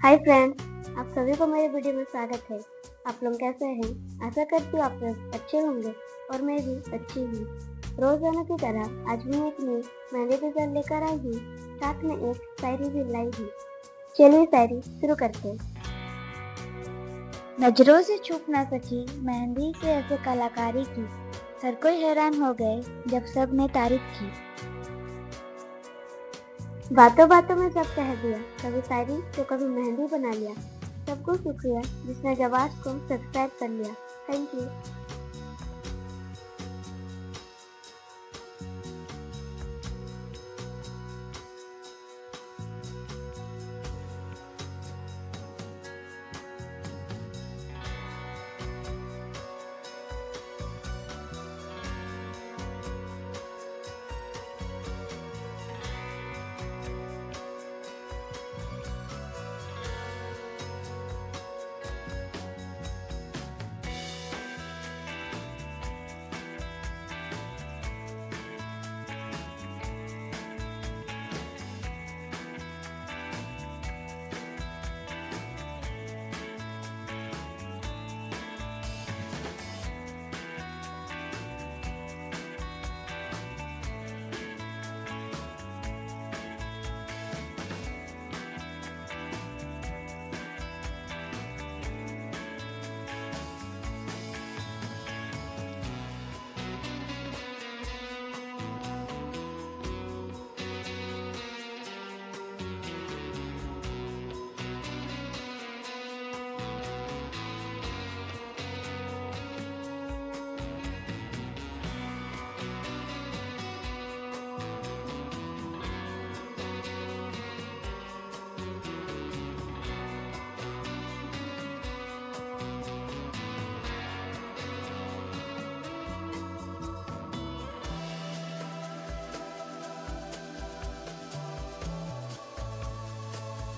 Hi friends, आप सभी को मेरे वीडियो में स्वागत है। आप लोग कैसे हैं? आशा करती हूँ आप लोग अच्छे होंगे और मैं भी अच्छी हूँ। रोजाना की तरह आज भी एक नई मेहंदी डिजाइन लेकर आई हूँ, साथ में एक शायरी भी लाई हूँ। चलिए शायरी शुरू करते हैं। नजरों से छुप ना सकी मेहंदी के ऐसे कलाकारी की, हर कोई हैरान हो गए जब सब ने तारीफ की। बातों बातों में सब कह दिया, कभी शायरी तो कभी मेहंदी बना लिया। सबको शुक्रिया जिसने जबाart को सब्सक्राइब कर लिया। Thank you.